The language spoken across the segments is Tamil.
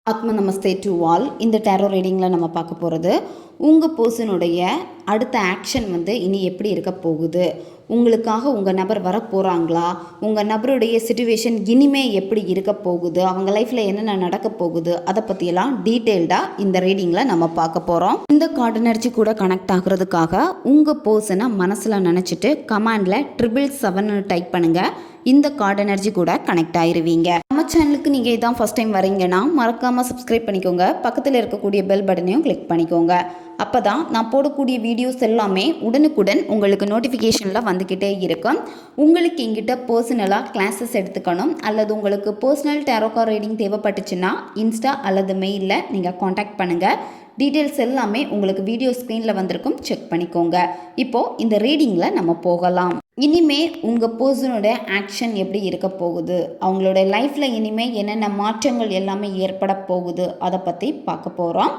ஆத்ம நமஸ்தே டு ஆல். இந்த டேரோ ரீடிங்கில் நம்ம பார்க்க போகிறது உங்கள் பர்சனுடைய அடுத்த ஆக்ஷன் இனி எப்படி இருக்க போகுது, உங்களுக்காக உங்கள் நபர் வர போகிறாங்களா, உங்கள் நபருடைய சிச்சுவேஷன் இனிமே எப்படி இருக்க போகுது, அவங்க லைஃப்பில் என்னென்ன நடக்க போகுது, அதை பற்றியெல்லாம் டீட்டெயில்டாக இந்த ரீடிங்கில் நம்ம பார்க்க போகிறோம். இந்த கார்டு எனர்ஜி கூட கனெக்ட் ஆகிறதுக்காக உங்கள் பர்சனை மனசில் நினச்சிட்டு கமாண்டில் 777 டைப் பண்ணுங்கள். இந்த கார்டு எனர்ஜி கூட கனெக்ட் ஆயிருவீங்க. நம்ம சேனலுக்கு நீங்கள் இதான் ஃபஸ்ட் டைம் வரீங்கன்னா மறக்காமல் சப்ஸ்கிரைப் பண்ணிக்கோங்க. பக்கத்தில் இருக்கக்கூடிய பெல் பட்டனையும் கிளிக் பண்ணிக்கோங்க. அப்போ தான் நான் போடக்கூடிய வீடியோஸ் எல்லாமே உடனுக்குடன் உங்களுக்கு நோட்டிஃபிகேஷனில் வந்துக்கிட்டே இருக்கும். உங்களுக்கு எங்கிட்ட பர்சனலாக கிளாஸஸ் எடுத்துக்கணும் அல்லது உங்களுக்கு பர்சனல் டேரோ கார்டு ரீடிங் தேவைப்பட்டுச்சுன்னா இன்ஸ்டா அல்லது மெயிலில் நீங்கள் காண்டாக்ட் பண்ணுங்கள். டீட்டெயில்ஸ் எல்லாமே உங்களுக்கு வீடியோ ஸ்க்ரீனில் வந்திருக்கும், செக் பண்ணிக்கோங்க. இப்போது இந்த ரீடிங்கில் நம்ம போகலாம். இனிமே உங்கள் பர்சனோட ஆக்ஷன் எப்படி இருக்க போகுது, அவங்களோட லைஃப்பில் இனிமேல் என்னென்ன மாற்றங்கள் எல்லாமே ஏற்பட போகுது, அதை பற்றி பார்க்க போகிறோம்.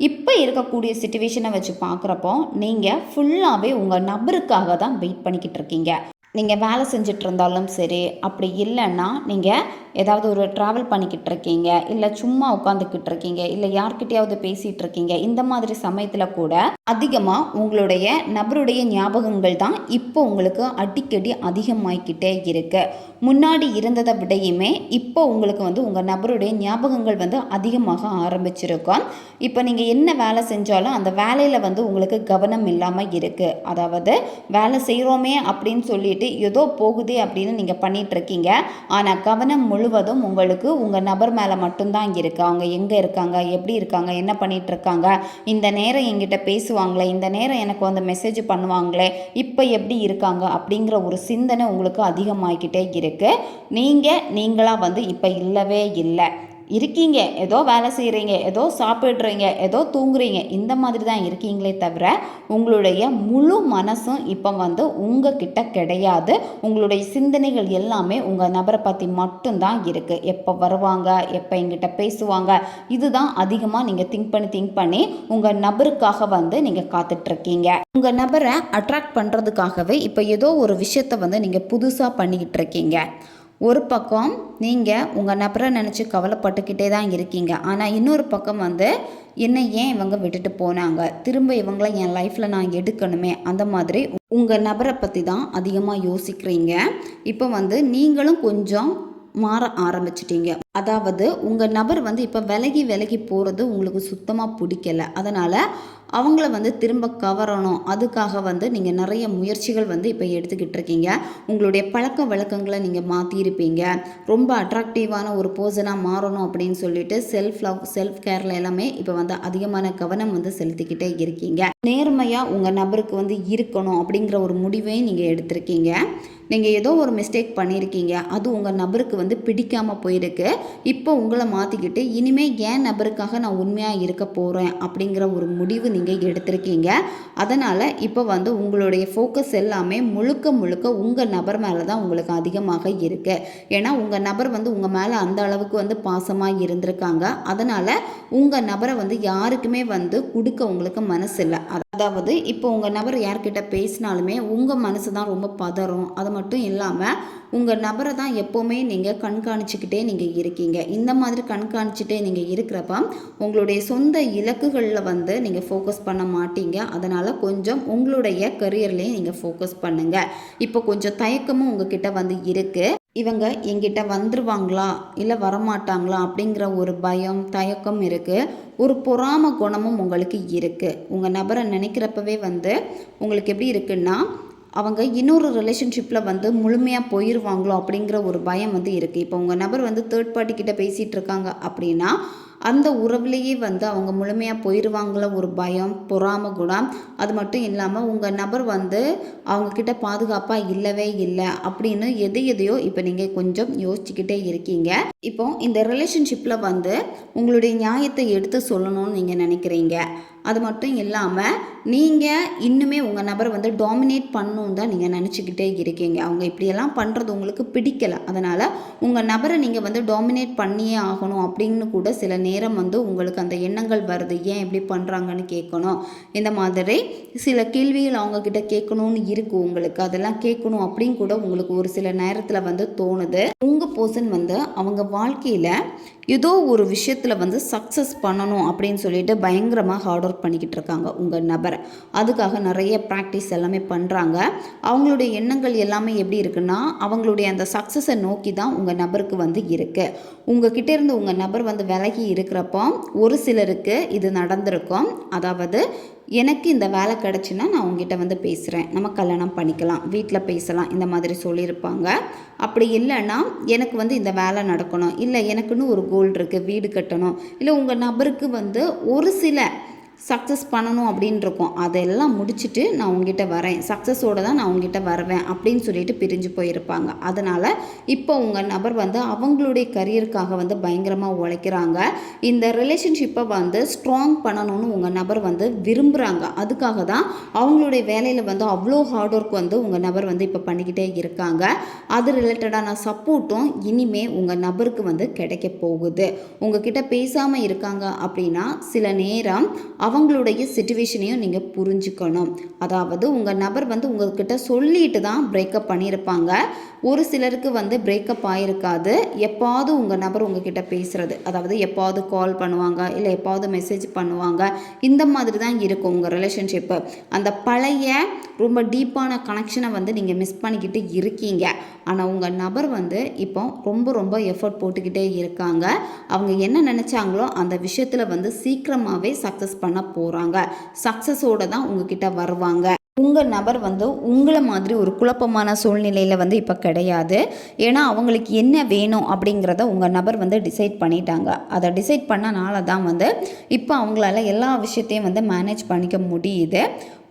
இப்போ இருக்கக்கூடிய சிச்சுவேஷனை வச்சு பார்க்குறப்போ நீங்கள் ஃபுல்லாகவே உங்கள் நபருக்காக தான் வெயிட் பண்ணிக்கிட்டு இருக்கீங்க. நீங்கள் வேலை செஞ்சுட்டு இருந்தாலும் சரி, அப்படி இல்லைன்னா நீங்கள் ஏதாவது ஒரு ட்ராவல் பண்ணிக்கிட்டு இருக்கீங்க, இல்லை சும்மா உட்காந்துக்கிட்டு இருக்கீங்க, இல்லை யார்கிட்டையாவது பேசிகிட்டு இருக்கீங்க, இந்த மாதிரி சமயத்தில் கூட அதிகமாக உங்களுடைய நபருடைய ஞாபகங்கள் தான் இப்போ உங்களுக்கு அடிக்கடி அதிகமாகிக்கிட்டே இருக்கு. முன்னாடி இருந்ததை விடையுமே இப்போ உங்களுக்கு உங்கள் நபருடைய ஞாபகங்கள் அதிகமாக ஆரம்பிச்சிருக்கும். இப்போ நீங்கள் என்ன வேலை செஞ்சாலும் அந்த வேலையில் உங்களுக்கு கவனம் இல்லாமல் இருக்குது. அதாவது வேலை செய்கிறோமே அப்படின்னு சொல்லிட்டு ஏதோ போகுதே அப்படின்னு நீங்கள் பண்ணிகிட்டு இருக்கீங்க. ஆனால் கவனம் முழுவதும் உங்களுக்கு உங்கள் நபர் மேலே மட்டும்தான் இருக்குது. அவங்க எங்கே இருக்காங்க, எப்படி இருக்காங்க, என்ன பண்ணிகிட்டு இருக்காங்க, இந்த நேரம் என்கிட்ட பேசுவாங்களே, இந்த நேரம் எனக்கு மெசேஜ் பண்ணுவாங்களே, இப்போ எப்படி இருக்காங்க அப்படிங்கிற ஒரு சிந்தனை உங்களுக்கு அதிகமாகிக்கிட்டே இருக்குது. நீங்களாக இப்போ இல்லவே இல்லை. இருக்கீங்க, ஏதோ வேலை செய்கிறீங்க, ஏதோ சாப்பிட்றீங்க, ஏதோ தூங்குறீங்க, இந்த மாதிரி தான் இருக்கீங்களே தவிர உங்களுடைய முழு மனசும் இப்போ உங்ககிட்ட கிடையாது. உங்களுடைய சிந்தனைகள் எல்லாமே உங்கள் நபரை பற்றி மட்டும்தான் இருக்குது. எப்போ வருவாங்க, எப்போ எங்கிட்ட பேசுவாங்க, இதுதான் அதிகமாக நீங்கள் திங்க் பண்ணி உங்கள் நபருக்காக நீங்கள் காத்துட்ருக்கீங்க. உங்கள் நபரை அட்ராக்ட் பண்ணுறதுக்காகவே இப்போ ஏதோ ஒரு விஷயத்தை நீங்கள் புதுசாக பண்ணிக்கிட்டு இருக்கீங்க. ஒரு பக்கம் நீங்கள் உங்கள் நபரை நினச்சி கவலைப்பட்டுக்கிட்டே தான் இருக்கீங்க. ஆனால் இன்னொரு பக்கம் என்ன ஏன் இவங்க விட்டுட்டு போனாங்க, திரும்ப இவங்கள என் லைஃப்பில் நான் எடுக்கணுமே, அந்த மாதிரி உங்கள் நபரை பற்றி தான் அதிகமாக யோசிக்கிறீங்க. இப்போ நீங்களும் கொஞ்சம் மாற ஆரம்பிச்சிட்டீங்க. அதாவது உங்கள் நபர் இப்போ விலகி போகிறது உங்களுக்கு சுத்தமாக பிடிக்கலை. அதனால் அவங்கள திரும்ப கவரணும், அதுக்காக நீங்கள் நிறைய முயற்சிகள் இப்போ எடுத்துக்கிட்டு இருக்கீங்க. உங்களுடைய பழக்க வழக்கங்களை நீங்கள் மாற்றிருப்பீங்க. ரொம்ப அட்ராக்டிவான ஒரு பர்சனாக மாறணும் அப்படின்னு சொல்லிட்டு செல்ஃப் லவ், செல்ஃப் கேரில் எல்லாமே இப்போ அதிகமான கவனம் செலுத்திக்கிட்டே இருக்கீங்க. நேர்மையாக உங்கள் நபருக்கு இருக்கணும் அப்படிங்கிற ஒரு முடிவையும் நீங்கள் எடுத்திருக்கீங்க. நீங்கள் ஏதோ ஒரு மிஸ்டேக் பண்ணியிருக்கீங்க, அது உங்கள் நபருக்கு பிடிக்காமல் போயிருக்கு. இப்போ உங்களை மாற்றிக்கிட்டு இனிமேல் ஏன் நபருக்காக நான் உண்மையாக இருக்க போகிறேன் அப்படிங்கிற ஒரு முடிவு நீங்கள் எடுத்திருக்கீங்க. அதனால் இப்போ உங்களுடைய ஃபோக்கஸ் எல்லாமே முழுக்க உங்கள் நபர் மேலே தான் உங்களுக்கு அதிகமாக இருக்குது. ஏன்னா உங்கள் நபர் உங்கள் மேலே அந்த அளவுக்கு பாசமாக இருந்திருக்காங்க. அதனால் உங்கள் நபரை யாருக்குமே கொடுக்க உங்களுக்கு மனசு இல்லை. அதாவது இப்போ உங்கள் நபர் யார்கிட்ட பேசினாலுமே உங்கள் மனசு தான் ரொம்ப பதறும். அது மட்டும் இல்லாமல் உங்கள் நபரை தான் எப்போவுமே நீங்கள் கண்காணிச்சுக்கிட்டே நீங்கள் இருக்கீங்க. இந்த மாதிரி கண்காணிச்சுட்டே நீங்கள் இருக்கிறப்ப உங்களுடைய சொந்த இலக்குகளில் நீங்கள் ஃபோக்கஸ் பண்ண மாட்டீங்க. அதனால் கொஞ்சம் உங்களுடைய கரியர்லேயும் நீங்கள் ஃபோக்கஸ் பண்ணுங்கள். இப்போ கொஞ்சம் தயக்கமும் உங்ககிட்ட இருக்குது. இவங்க எங்கிட்ட வந்துருவாங்களா இல்லை வரமாட்டாங்களா அப்படிங்கிற ஒரு பயம், தயக்கம் இருக்குது. ஒரு பொறாம குணமும் உங்களுக்கு இருக்குது. உங்கள் நபரை நினைக்கிறப்பவே உங்களுக்கு எப்படி இருக்குன்னா அவங்க இன்னொரு ரிலேஷன்ஷிப்பில் முழுமையாக போயிடுவாங்களோ அப்படிங்கிற ஒரு பயம் இருக்குது. இப்போ உங்கள் நபர் தேர்ட் பார்ட்டி கிட்ட பேசிகிட்டு இருக்காங்க அப்படின்னா அந்த உறவுலேயே அவங்க முழுமையாக போயிடுவாங்களோ ஒரு பயம், பொறாம குணம். அது மட்டும் இல்லாமல் உங்கள் நபர் அவங்கக்கிட்ட பாதுகாப்பாக இல்லவே இல்லை அப்படின்னு எதையோ இப்போ நீங்கள் கொஞ்சம் யோசிச்சுக்கிட்டே இருக்கீங்க. இப்போ இந்த ரிலேஷன்ஷிப்பில் உங்களுடைய நியாயத்தை எடுத்து சொல்லணும்னு நீங்கள் நினைக்கிறீங்க. அது மட்டும் இல்லாமல் நீங்கள் இன்னுமே உங்கள் நபரை டாமினேட் பண்ணணுன்னு தான் நீங்கள் நினச்சிக்கிட்டே இருக்கீங்க. அவங்க இப்படியெல்லாம் பண்ணுறது உங்களுக்கு பிடிக்கலை. அதனால் உங்கள் நபரை நீங்கள் டாமினேட் பண்ணியே ஆகணும் அப்படின்னு கூட சில நேரம் உங்களுக்கு அந்த எண்ணங்கள் வருது. ஏன் இப்படி பண்ணுறாங்கன்னு கேட்கணும், இந்த மாதிரி சில கேள்விகள் அவங்கக்கிட்ட கேட்கணும்னு இருக்குது உங்களுக்கு. அதெல்லாம் கேட்கணும் அப்படின்னு கூட உங்களுக்கு ஒரு சில நேரத்தில் தோணுது. உங்கள் பர்சன் அவங்க வாழ்க்கையில் ஏதோ ஒரு விஷயத்தில் வந்து சக்ஸஸ் பண்ணணும் அப்படின்னு சொல்லிட்டு பயங்கரமாக ஹார்ட் ஒர்க் பண்ணிக்கிட்டு இருக்காங்க உங்கள் நபர். அதுக்காக நிறைய ப்ராக்டிஸ் எல்லாமே பண்ணுறாங்க. அவங்களுடைய எண்ணங்கள் எல்லாமே எப்படி இருக்குன்னா, அவங்களுடைய அந்த சக்ஸஸை நோக்கி தான் உங்கள் நபருக்கு வந்து இருக்குது. உங்ககிட்ட இருந்து உங்கள் நபர் வந்து விலகி இருக்கிறப்போ ஒரு சிலருக்கு இது நடந்திருக்கும். அதாவது எனக்கு இந்த வேலை கிடச்சின்னா நான் உங்ககிட்ட வந்து பேசுகிறேன், நம்ம கல்யாணம் பண்ணிக்கலாம், வீட்டில் பேசலாம், இந்த மாதிரி சொல்லியிருப்பாங்க. அப்படி இல்லைன்னா எனக்கு வந்து இந்த வேலை நடக்கணும், இல்லை எனக்குன்னு ஒரு கோல் இருக்குது, வீடு கட்டணும், இல்லை உங்கள் நபருக்கு வந்து ஒரு சில சக்ஸஸ் பண்ணணும் அப்படின்னு இருக்கும். அதெல்லாம் முடிச்சுட்டு நான் உங்ககிட்ட வரேன், சக்ஸஸோடு தான் நான் உங்ககிட்ட வருவேன் அப்படின்னு சொல்லிட்டு பிரிஞ்சு போயிருப்பாங்க. அதனால் இப்போ உங்கள் நபர் வந்து அவங்களுடைய கரியருக்காக வந்து பயங்கரமாக உழைக்கிறாங்க. இந்த ரிலேஷன்ஷிப்பை வந்து ஸ்ட்ராங் பண்ணணும்னு உங்கள் நபர் வந்து விரும்புகிறாங்க. அதுக்காக தான் அவங்களுடைய வேலையில் வந்து அவ்வளோ ஹார்ட் ஒர்க் வந்து உங்கள் நபர் வந்து இப்போ பண்ணிக்கிட்டே இருக்காங்க. அது ரிலேட்டடான சப்போர்ட்டும் இனிமேல் உங்கள் நபருக்கு வந்து கிடைக்க போகுது. உங்ககிட்ட பேசாமல் இருக்காங்க அப்படின்னா சில நேரம் அவங்களுடைய சிச்சுவேஷனையும் நீங்கள் புரிஞ்சுக்கணும். அதாவது உங்கள் நபர் வந்து உங்கள்கிட்ட சொல்லிட்டு தான் பிரேக்கப் பண்ணியிருப்பாங்க. ஒரு சிலருக்கு வந்து பிரேக்கப் ஆகிருக்காது. எப்பாவது உங்கள் நபர் உங்ககிட்ட பேசுகிறது, அதாவது எப்பாவது கால் பண்ணுவாங்க, இல்லை எப்பாவது மெசேஜ் பண்ணுவாங்க, இந்த மாதிரி தான் இருக்கும் உங்கள் ரிலேஷன்ஷிப்பு. அந்த பழைய ரொம்ப டீப்பான கனெக்ஷனை வந்து நீங்கள் மிஸ் பண்ணிக்கிட்டு இருக்கீங்க. ஆனால் உங்கள் நபர் வந்து இப்போ ரொம்ப எஃபர்ட் போட்டுக்கிட்டே இருக்காங்க. அவங்க என்ன நினச்சாங்களோ அந்த விஷயத்தில் வந்து சீக்கிரமாகவே சக்ஸஸ் பண்ண போகிறாங்க. சக்ஸஸோடு தான் உங்ககிட்ட வருவாங்க. உங்கள் நபர் வந்து உங்களை மாதிரி ஒரு குழப்பமான சூழ்நிலையில் வந்து இப்போ கிடையாது. ஏன்னா அவங்களுக்கு என்ன வேணும் அப்படிங்கிறத உங்கள் நபர் வந்து டிசைட் பண்ணிட்டாங்க. அதை டிசைட் பண்ணனால தான் வந்து இப்போ அவங்களால எல்லா விஷயத்தையும் வந்து மேனேஜ் பண்ணிக்க முடியுது.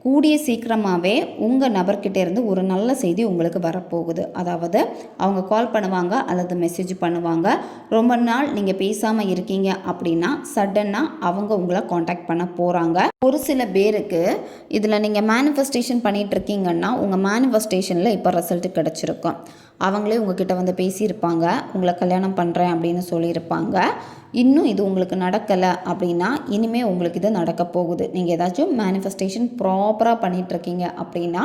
கூடிய சீக்கிரமாகவே உங்கள் நபர்கிட்ட இருந்து ஒரு நல்ல செய்தி உங்களுக்கு வரப்போகுது. அதாவது அவங்க கால் பண்ணுவாங்க அல்லது மெசேஜ் பண்ணுவாங்க. ரொம்ப நாள் நீங்கள் பேசாமல் இருக்கீங்க அப்படின்னா சடனாக அவங்க உங்களை காண்டாக்ட் பண்ண போகிறாங்க. ஒரு சில பேருக்கு இதில் நீங்கள் மேனிஃபெஸ்டேஷன் பண்ணிகிட்டு இருக்கீங்கன்னா உங்கள் மேனிஃபெஸ்டேஷனில் இப்போ ரிசல்ட் கிடச்சிருக்கும். அவங்களே உங்ககிட்ட வந்து பேசியிருப்பாங்க, உங்களை கல்யாணம் பண்ணுறேன் அப்படின்னு சொல்லியிருப்பாங்க. இன்னும் இது உங்களுக்கு நடக்கலை அப்படின்னா இனிமேல் உங்களுக்கு இது நடக்க போகுது. நீங்கள் ஏதாச்சும் மேனிஃபெஸ்டேஷன் ப்ராப்பராக பண்ணிகிட்ருக்கீங்க அப்படின்னா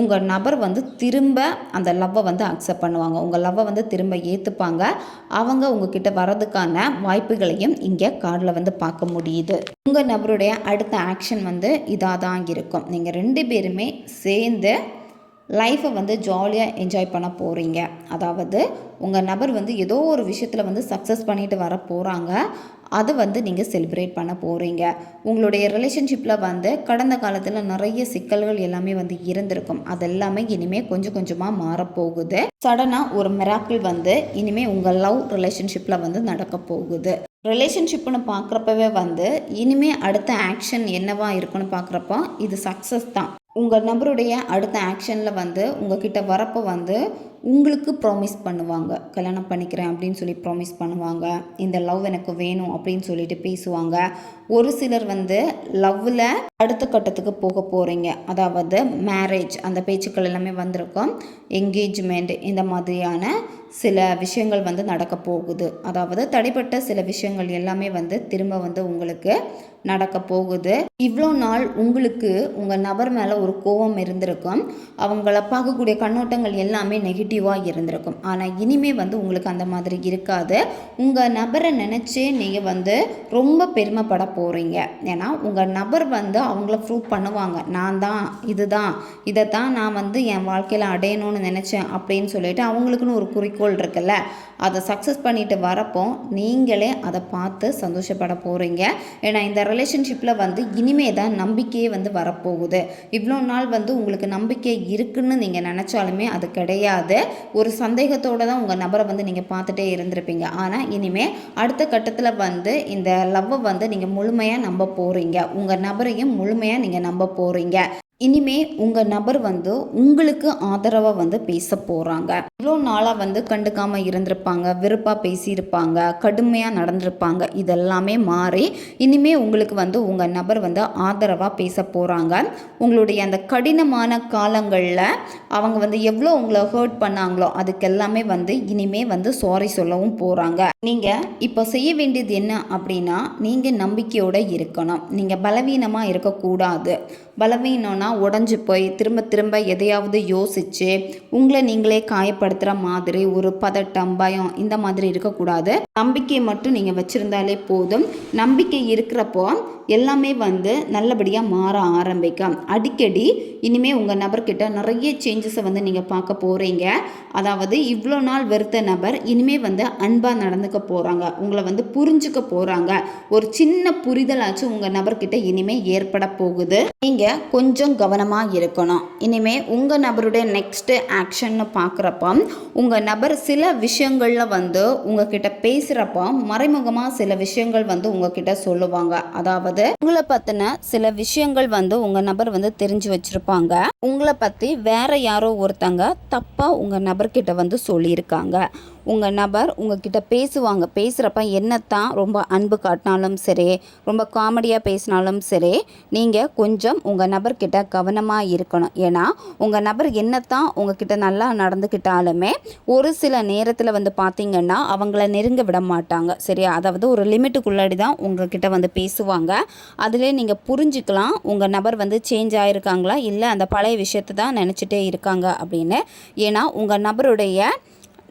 உங்கள் நபர் வந்து திரும்ப அந்த லவ்வை வந்து அக்செப்ட் பண்ணுவாங்க. உங்கள் லவ்வை வந்து திரும்ப ஏற்றுப்பாங்க. அவங்க உங்ககிட்ட வர்றதுக்கான வாய்ப்புகளையும் இங்கே கார்டில் வந்து பார்க்க முடியுது. உங்கள் நபருடைய அடுத்த ஆக்ஷன் வந்து இதாக தான் இருக்கும். நீங்கள் 2 பேருமே சேர்ந்து லைஃப்பை வந்து ஜாலியாக என்ஜாய் பண்ண போகிறீங்க. அதாவது உங்கள் நபர் வந்து ஏதோ ஒரு விஷயத்தில் வந்து சக்ஸஸ் பண்ணிட்டு வர போகிறாங்க. அதை வந்து நீங்கள் செலிப்ரேட் பண்ண போகிறீங்க. உங்களுடைய ரிலேஷன்ஷிப்பில் வந்து கடந்த காலத்தில் நிறைய சிக்கல்கள் எல்லாமே வந்து இருந்திருக்கும். அதெல்லாமே இனிமேல் கொஞ்சம் கொஞ்சமாக மாறப்போகுது. சடனாக ஒரு மிராக்கிள் வந்து இனிமேல் உங்கள் லவ் ரிலேஷன்ஷிப்பில் வந்து நடக்க போகுது. ரிலேஷன்ஷிப்னு பார்க்குறப்பவே வந்து இனிமேல் அடுத்த ஆக்ஷன் என்னவா இருக்குன்னு பார்க்குறப்போ இது சக்ஸஸ் தான். உங்கள் நபருடைய அடுத்த ஆக்ஷனில் வந்து உங்ககிட்ட வரப்போ வந்து உங்களுக்கு ப்ராமிஸ் பண்ணுவாங்க, கல்யாணம் பண்ணிக்கிறேன் அப்படின்னு சொல்லி ப்ராமிஸ் பண்ணுவாங்க. இந்த லவ் எனக்கு வேணும் அப்படின்னு சொல்லிட்டு பேசுவாங்க. ஒரு சிலர் வந்து லவ்வில் அடுத்த கட்டத்துக்கு போக போகிறீங்க, அதாவது மேரேஜ், அந்த பேச்சுக்கள் எல்லாமே வந்திருக்கும். என்கேஜ்மெண்ட், இந்த மாதிரியான சில விஷயங்கள் வந்து நடக்க போகுது. அதாவது தடைப்பட்ட சில விஷயங்கள் எல்லாமே வந்து திரும்ப வந்து உங்களுக்கு நடக்க போகுது. இவ்வளோ நாள் உங்களுக்கு உங்கள் நபர் மேலே ஒரு கோபம் இருந்திருக்கும். அவங்கள பார்க்கக்கூடிய கண்ணோட்டங்கள் எல்லாமே நெகட்டிவாக இருந்திருக்கும். ஆனால் இனிமேல் வந்து உங்களுக்கு அந்த மாதிரி இருக்காது. உங்கள் நபரை நினச்சி நீங்கள் வந்து ரொம்ப பெருமைப்பட போகிறீங்க. ஏன்னா உங்கள் நபர் வந்து அவங்கள ப்ரூவ் பண்ணுவாங்க, நான் தான் இதுதான் இதைத்தான் நான் வந்து என் வாழ்க்கையில் அடையணும்னு நினச்சேன் அப்படின்னு சொல்லிட்டு அவங்களுக்குன்னு ஒரு குறிக்கோள் இருக்குல்ல, அதை சக்ஸஸ் பண்ணிட்டு வரப்போ நீங்களே அதை பார்த்து சந்தோஷப்பட போகிறீங்க. ஏன்னா இந்த ரிலேஷன்ஷிப்பில் வந்து இனிமே தான் நம்பிக்கையே வந்து வரப்போகுது. இவ்வளோ நாள் வந்து உங்களுக்கு நம்பிக்கை இருக்குன்னு நீங்கள் நினச்சாலுமே அது கிடையாது. ஒரு சந்தேகத்தோடு தான் உங்கள் நபரை வந்து நீங்கள் பார்த்துட்டே இருந்திருப்பீங்க. ஆனால் இனிமேல் அடுத்த கட்டத்தில் வந்து இந்த லவ்வை வந்து நீங்கள் முழுமையாக நம்ப போகிறீங்க. உங்கள் நபரையும் முழுமையாக நீங்கள் நம்ப போகிறீங்க. இனிமே உங்கள் நபர் வந்து உங்களுக்கு ஆதரவாக வந்து பேச போகிறாங்க. இவ்வளோ நாளாக வந்து கண்டுக்காமல் இருந்திருப்பாங்க, வெறுப்பாக பேசியிருப்பாங்க, கடுமையாக நடந்திருப்பாங்க. இதெல்லாமே மாறி இனிமே உங்களுக்கு வந்து உங்கள் நபர் வந்து ஆதரவாக பேச போகிறாங்க. உங்களுடைய அந்த கடினமான காலங்களில் அவங்க வந்து எவ்வளோ உங்களை ஹர்ட் பண்ணாங்களோ அதுக்கெல்லாமே வந்து இனிமே வந்து சாரி சொல்லவும் போகிறாங்க. நீங்கள் இப்போ செய்ய வேண்டியது என்ன அப்படின்னா, நீங்கள் நம்பிக்கையோடு இருக்கணும். நீங்கள் பலவீனமாக இருக்கக்கூடாது. பலவீனம்னா உடஞ்சி போய் திரும்ப திரும்ப எதையாவது யோசித்து உங்களை நீங்களே காயப்படுத்துகிற மாதிரி ஒரு பதட்டம், பயம் இந்த மாதிரி இருக்கக்கூடாது. நம்பிக்கையை மட்டும் நீங்கள் வச்சுருந்தாலே போதும். நம்பிக்கை இருக்கிறப்போ எல்லாமே நல்லபடியாக மாற ஆரம்பிக்கும். அடிக்கடி இனிமேல் உங்கள் நபர்கிட்ட நிறைய சேஞ்சஸை நீங்கள் பார்க்க போகிறீங்க. அதாவது இவ்வளோ நாள் வெறுத்த நபர் இனிமேல் அன்பாக நடந்துக்க போகிறாங்க. உங்களை புரிஞ்சுக்க போகிறாங்க. ஒரு சின்ன புரிதலாச்சும் உங்கள் நபர்கிட்ட இனிமேல் ஏற்பட போகுது. நீங்கள் கொஞ்சம் கவனமாக இருக்கணும். இனிமேல் உங்கள் நபருடைய நெக்ஸ்ட்டு ஆக்ஷன்னு பார்க்குறப்ப உங்கள் நபர் சில விஷயங்களில் உங்ககிட்ட பேசுகிறப்ப மறைமுகமாக சில விஷயங்கள் உங்ககிட்ட சொல்லுவாங்க. அதாவது உங்களை பற்றின சில விஷயங்கள் உங்கள் நபர் தெரிஞ்சு வச்சுருப்பாங்க. உங்களை பற்றி வேற யாரோ ஒருத்தங்க தப்பாக உங்கள் நபர்கிட்ட சொல்லியிருக்காங்க. உங்கள் நபர் உங்ககிட்ட பேசுவாங்க. பேசுகிறப்ப என்னத்தான் ரொம்ப அன்பு காட்டினாலும் சரி, ரொம்ப காமெடியாக பேசினாலும் சரி, நீங்கள் கொஞ்சம் உங்கள் நபர்கிட்ட கவனமாக இருக்கணும். ஏன்னா உங்கள் நபர் என்னத்தான் உங்ககிட்ட நல்லா நடந்துக்கிட்டாலுமே ஒரு சில நேரத்தில் பார்த்திங்கன்னா அவங்கள நெருங்க விட மாட்டாங்க. சரியா? அதாவது ஒரு லிமிட்டுக்குள்ளாடி தான் உங்ககிட்ட பேசுவாங்க. அதிலே நீங்கள் புரிஞ்சுக்கலாம் உங்கள் நபர் சேஞ்ச் ஆகிருக்காங்களா, இல்லை அந்த பழைய விஷயத்தை தான் நினச்சிட்டே இருக்காங்க அப்படின்னு. ஏன்னா உங்கள் நபருடைய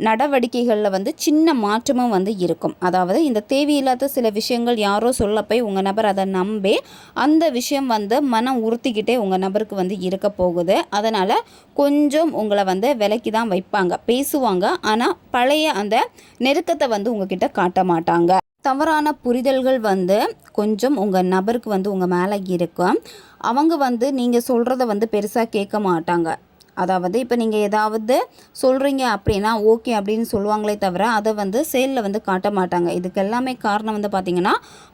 நடவடிக்கைகளில் சின்ன மாற்றமும் இருக்கும். அதாவது இந்த தேவையில்லாத சில விஷயங்கள் யாரோ சொல்லப்போய் உங்கள் நபர் அதை நம்பி அந்த விஷயம் மனம் உறுத்திக்கிட்டே உங்கள் நபருக்கு இருக்க போகுது. அதனால் கொஞ்சம் உங்களை விலக்கி தான் வைப்பாங்க, பேசுவாங்க. ஆனால் பழைய அந்த நெருக்கத்தை உங்ககிட்ட காட்ட மாட்டாங்க. தவறான புரிதல்கள் கொஞ்சம் உங்கள் நபருக்கு உங்கள் மேலே இருக்கும். அவங்க நீங்கள் சொல்கிறத பெருசாக கேட்க மாட்டாங்க. அதாவது இப்போ நீங்கள் ஏதாவது சொல்கிறீங்க அப்படின்னா ஓகே அப்படின்னு சொல்லுவாங்களே தவிர அதை செயலில் காட்ட மாட்டாங்க. இதுக்கு எல்லாமே காரணம் பார்த்திங்கன்னா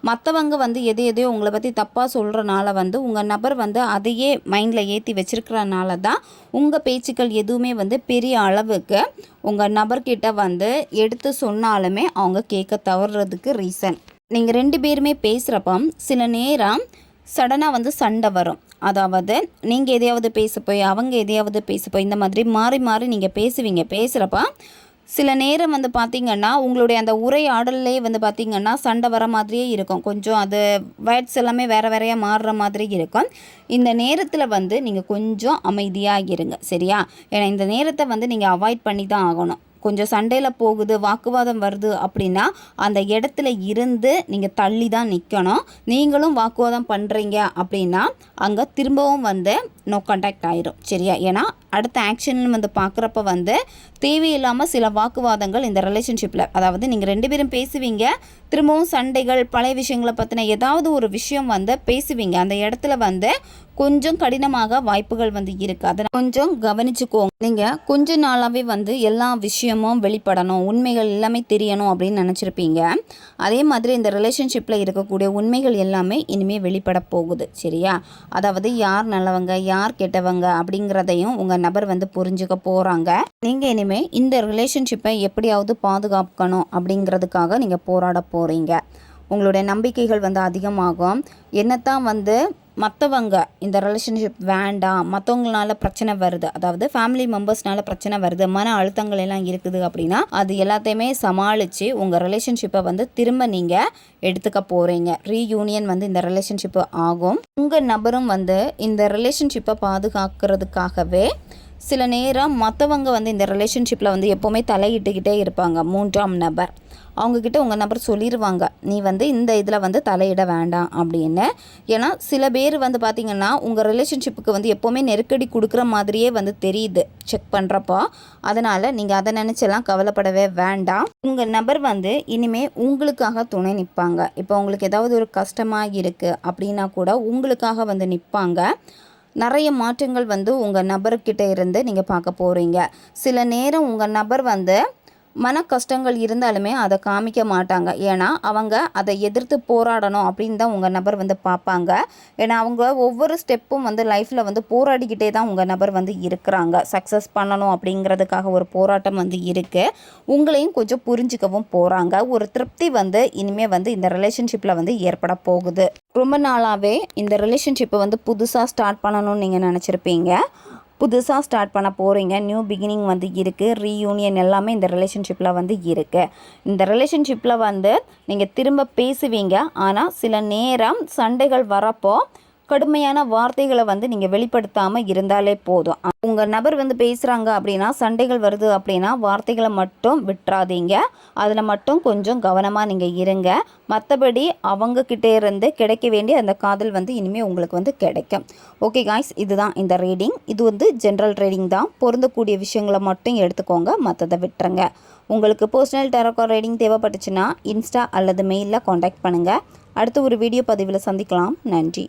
மற்றவங்க எதையோ உங்களை பற்றி தப்பாக சொல்கிறனால உங்கள் நபர் அதையே மைண்டில் ஏற்றி வச்சுருக்கிறனால தான் உங்கள் பேச்சுக்கள் எதுவுமே பெரிய அளவுக்கு உங்கள் நபர்கிட்ட எடுத்து சொன்னாலுமே அவங்க கேட்க தவறுறதுக்கு ரீசன். நீங்கள் 2 பேருமே பேசுகிறப்ப சில நேரம் சடனாக சண்டை வரும். அதாவது நீங்கள் எதையாவது பேச போய் அவங்க எதையாவது பேச போய் இந்த மாதிரி மாறி மாறி நீங்கள் பேசுவீங்க. பேசுகிறப்ப சில நேரம் பார்த்திங்கன்னா உங்களுடைய அந்த உரையாடல்லே பார்த்திங்கன்னா சண்டை வர மாதிரியே இருக்கும். கொஞ்சம் அது வேர்ட்ஸ் எல்லாமே வேறு வேறையாக மாறுற மாதிரி இருக்கும். இந்த நேரத்தில் நீங்கள் கொஞ்சம் அமைதியாக இருங்க. சரியா? ஏன்னா இந்த நேரத்தை நீங்கள் அவாய்ட் பண்ணி தான் ஆகணும். கொஞ்சம் சண்டையில் போகுது, வாக்குவாதம் வருது அப்படின்னா அந்த இடத்துல இருந்து நீங்கள் தள்ளி தான் நிற்கணும். நீங்களும் வாக்குவாதம் பண்ணுறீங்க அப்படின்னா அங்கே திரும்பவும் நோ கான்டாக்ட் ஆயிரும். சரியா? ஏன்னா அடுத்த ஆக்ஷன் பார்க்குறப்ப தேவையில்லாமல் சில வாக்குவாதங்கள் இந்த ரிலேஷன்ஷிப்பில், அதாவது நீங்கள் 2 பேரும் பேசுவீங்க, திரும்பவும் சண்டைகள், பழைய விஷயங்களை பற்றின ஏதாவது ஒரு விஷயம் பேசுவீங்க. அந்த இடத்துல கொஞ்சம் கடினமாக வாய்ப்புகள் இருக்குது. அதை கொஞ்சம் கவனிச்சுக்கோங்க. நீங்கள் கொஞ்ச நாளாகவே எல்லா விஷயமும் வெளிப்படணும், உண்மைகள் எல்லாமே தெரியணும் அப்படின்னு நினச்சிருப்பீங்க. அதே மாதிரி இந்த ரிலேஷன்ஷிப்பில் இருக்கக்கூடிய உண்மைகள் எல்லாமே இனிமேல் வெளிப்பட போகுது. சரியா? அதாவது யார் நல்லவங்க யார் கெட்டவங்க அப்படிங்கிறதையும் உங்கள் நபர் புரிஞ்சுக்க போகிறாங்க. நீங்கள் இனிமேல் இந்த ரிலேஷன்ஷிப்பை எப்படியாவது பாதுகாக்கணும் அப்படிங்கிறதுக்காக நீங்கள் போராட போகிறீங்க. உங்களுடைய நம்பிக்கைகள் அதிகமாகும். என்னத்தான் மற்றவங்க இந்த ரிலேஷன்ஷிப் வேண்டாம், மற்றவங்களால பிரச்சனை வருது, அதாவது ஃபேமிலி மெம்பர்ஸ்னால பிரச்சனை வருது, மன அழுத்தங்கள் எல்லாம் இருக்குது அப்படின்னா அது எல்லாத்தையுமே சமாளித்து உங்கள் ரிலேஷன்ஷிப்பை திரும்ப நீங்கள் எடுத்துக்க போகிறீங்க. ரீயூனியன் இந்த ரிலேஷன்ஷிப்பு ஆகும். உங்கள் நபரும் இந்த ரிலேஷன்ஷிப்பை பாதுகாக்கிறதுக்காகவே சில நேரம் மற்றவங்க இந்த ரிலேஷன்ஷிப்பில் எப்போவுமே தலையிட்டுக்கிட்டே இருப்பாங்க. 3ஆம் நபர் அவங்கக்கிட்ட உங்கள் நபர் சொல்லிடுவாங்க, நீ இந்த இதில் தலையிட வேண்டாம் அப்படின்னு. ஏன்னா சில பேர் பார்த்திங்கன்னா உங்கள் ரிலேஷன்ஷிப்புக்கு எப்போவுமே நெருக்கடி கொடுக்குற மாதிரியே தெரியுது செக் பண்ணுறப்போ. அதனால் நீங்கள் அதை நினச்செல்லாம் கவலைப்படவே வேண்டாம். உங்கள் நபர் இனிமேல் உங்களுக்காக துணை நிற்பாங்க. இப்போ உங்களுக்கு ஏதாவது ஒரு கஷ்டமாக இருக்குது அப்படின்னா கூட உங்களுக்காக நிற்பாங்க. நிறைய மாற்றங்கள் உங்கள் நபர்கிட்ட இருந்து நீங்கள் பார்க்க போகிறீங்க. சில நேரம் உங்கள் நபர் மன கஷ்டங்கள் இருந்தாலுமே அதை காமிக்க மாட்டாங்க. ஏன்னா அவங்க அதை எதிர்த்து போராடணும் அப்படின்னு தான் உங்கள் நபர் பார்ப்பாங்க. ஏன்னா அவங்க ஒவ்வொரு ஸ்டெப்பும் லைஃப்பில் போராடிக்கிட்டே தான் உங்கள் நபர் இருக்கிறாங்க. சக்ஸஸ் பண்ணணும் அப்படிங்கிறதுக்காக ஒரு போராட்டம் இருக்குது. உங்களையும் கொஞ்சம் புரிஞ்சிக்கவும் போகிறாங்க. ஒரு திருப்தி இனிமேல் இந்த ரிலேஷன்ஷிப்பில் ஏற்பட போகுது. ரொம்ப நாளாகவே இந்த ரிலேஷன்ஷிப்பை புதுசாக ஸ்டார்ட் பண்ணணும்னு நீங்கள் நினச்சிருப்பீங்க. புதுசாக ஸ்டார்ட் பண்ண போகிறீங்க, நியூ பிகினிங் வந்து இருக்குது, ரீயூனியன் எல்லாமே இந்த ரிலேஷன்ஷிப்பில் வந்து இருக்குது. இந்த ரிலேஷன்ஷிப்பில் வந்து நீங்கள் திரும்ப பேசுவீங்க. ஆனால் சில நேரம் சண்டைகள் வரப்போ கடுமையான வார்த்தைகளை வந்து நீங்கள் வெளிப்படுத்தாமல் இருந்தாலே போதும். உங்கள் நபர் வந்து பேசுகிறாங்க அப்படின்னா, சண்டைகள் வருது அப்படின்னா வார்த்தைகளை மட்டும் விட்டுறாதீங்க. அதில் மட்டும் கொஞ்சம் கவனமாக நீங்கள் இருங்க. மற்றபடி அவங்கக்கிட்டே இருந்து கிடைக்க வேண்டிய அந்த காதல் வந்து இனிமேல் உங்களுக்கு வந்து கிடைக்கும். ஓகே காய்ஸ், இதுதான் இந்த ரீடிங். இது வந்து ஜென்ரல் ரீடிங் தான். பொருந்தக்கூடிய விஷயங்களை மட்டும் எடுத்துக்கோங்க, மற்றதை விட்டுருங்க. உங்களுக்கு பர்சனல் டாரோ ரீடிங் தேவைப்பட்டுச்சுன்னா இன்ஸ்டா அல்லது மெயிலில் காண்டாக்ட் பண்ணுங்கள். அடுத்த ஒரு வீடியோ பதிவில் சந்திக்கலாம். நன்றி.